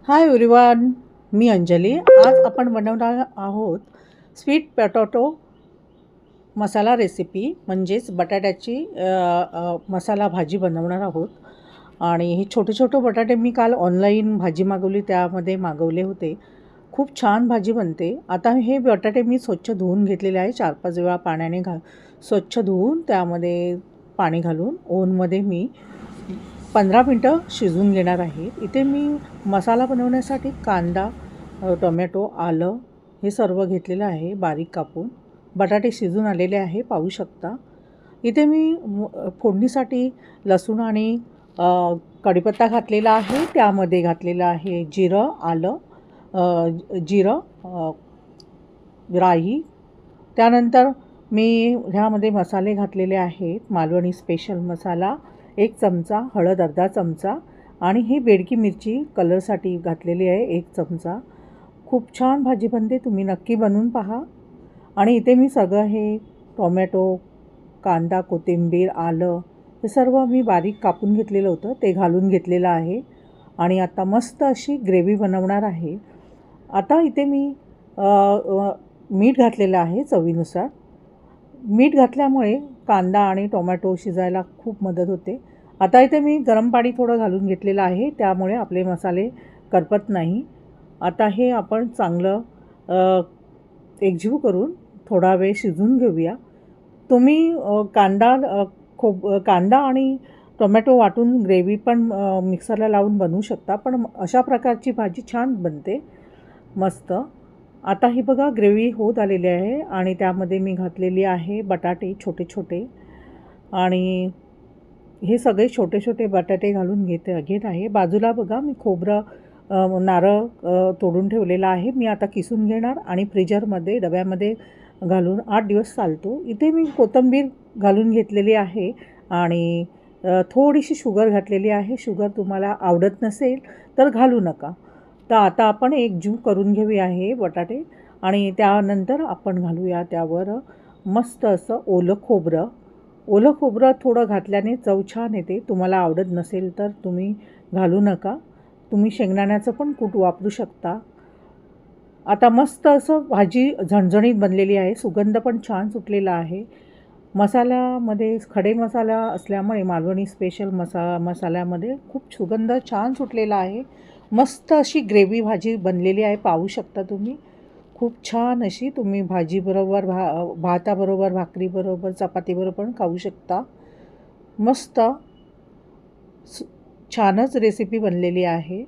Hi everyone, मी अंजली. आज आपण बनवणार आहोत स्वीट पोटॅटो मसाला रेसिपी, म्हणजेच बटाट्याची मसाला भाजी बनवणार आहोत. आणि हे छोटे छोटे बटाटे मी काल ऑनलाईन भाजी मागवली, त्यामध्ये मागवले होते. खूप छान भाजी बनते. आता हे बटाटे मी स्वच्छ धुवून घेतलेले आहे. 4-5 वेळा पाण्याने स्वच्छ धुवून त्यामध्ये पाणी घालून ओव्हनमध्ये मी 15 मिनटं शिजवून घेणार आहे. इथे मी मसाला बनवण्यासाठी कांदा, टोमॅटो, आलं हे सर्व घेतलेलं आहे बारीक कापून. बटाटे शिजून आलेले आहे, पाहू शकता. इथे मी फोडणीसाठी लसूण आणि कढीपत्ता घातलेला आहे. त्यामध्ये घातलेलं आहे जिरं, आलं, राई. त्यानंतर मी ह्यामध्ये मसाले घातलेले आहेत. मालवणी स्पेशल मसाला 1 चमचा, हळद अर्धा चमचा आणि ही बेडकी मिरची कलरसाठी घातलेली आहे 1 चमचा. खूप छान भाजी बनते, तुम्ही नक्की बनवून पहा. आणि इथे मी सगळं हे टोमॅटो, कांदा, कोथिंबीर, आलं हे सर्व मी बारीक कापून घेतलेलं होतं, ते घालून घेतलेलं आहे. आणि आता मस्त अशी ग्रेव्ही बनवणार आहे. आता इथे मी मीठ घातलेलं आहे चवीनुसार. मीठ घातल्यामुळे कांदा आणि टोमॅटो शिजायला खूप मदत होते. आता इथे मी गरम पाणी थोडं घालून घेतलेलं आहे, त्यामुळे आपले मसाले करपत नाही. आता हे आपण चांगलं एकजीव करून थोडा वेळ शिजवून घेऊया. तुम्ही कांदा आणि टोमॅटो वाटून ग्रेव्ही पण मिक्सरला लावून बनवू शकता, पण अशा प्रकारची भाजी छान बनते मस्त. आता ही बघा ग्रेव्ही होत आलेली आहे आणि त्यामध्ये मी घातलेली आहे बटाटे छोटे छोटे. आणि हे सगळे छोटे छोटे बटाटे घालून घेत आहे. बाजूला बघा मी खोबरं, नारळ तोडून ठेवलेला आहे. मी आता किसून घेणार आणि फ्रीजरमध्ये डब्यामध्ये घालून 8 दिवस चालतो. इथे मी कोथिंबीर घालून घेतलेली आहे आणि थोडीशी शुगर घातलेली आहे. शुगर तुम्हाला आवडत नसेल तर घालू नका. तर आता आपण एक जीव करून घेऊया हे बटाटे आणि त्यानंतर आपण घालूया त्यावर मस्त असं ओलं खोबरं. ओलं खोबरं थोडं घातल्याने चव छान येते. तुम्हाला आवडत नसेल तर तुम्ही घालू नका. तुम्ही शेंगदाण्याचं पण कूट वापरू शकता. आता मस्त असं भाजी झणझणीत बनलेली आहे. सुगंध पण छान सुटलेला आहे. मसाल्यामध्ये खडे मसाला असल्यामुळे मालवणी स्पेशल मसाल्यामध्ये खूप सुगंध छान सुटलेला आहे. मस्त अशी ग्रेव्ही भाजी बनलेली आहे, पाहू शकता तुम्ही. खूप छान अशी तुम्ही भाजीबरोबर, भाताबरोबर, भाकरीबरोबर, चपातीबरोबर पण खाऊ शकता. मस्त छानच रेसिपी बनलेली आहे.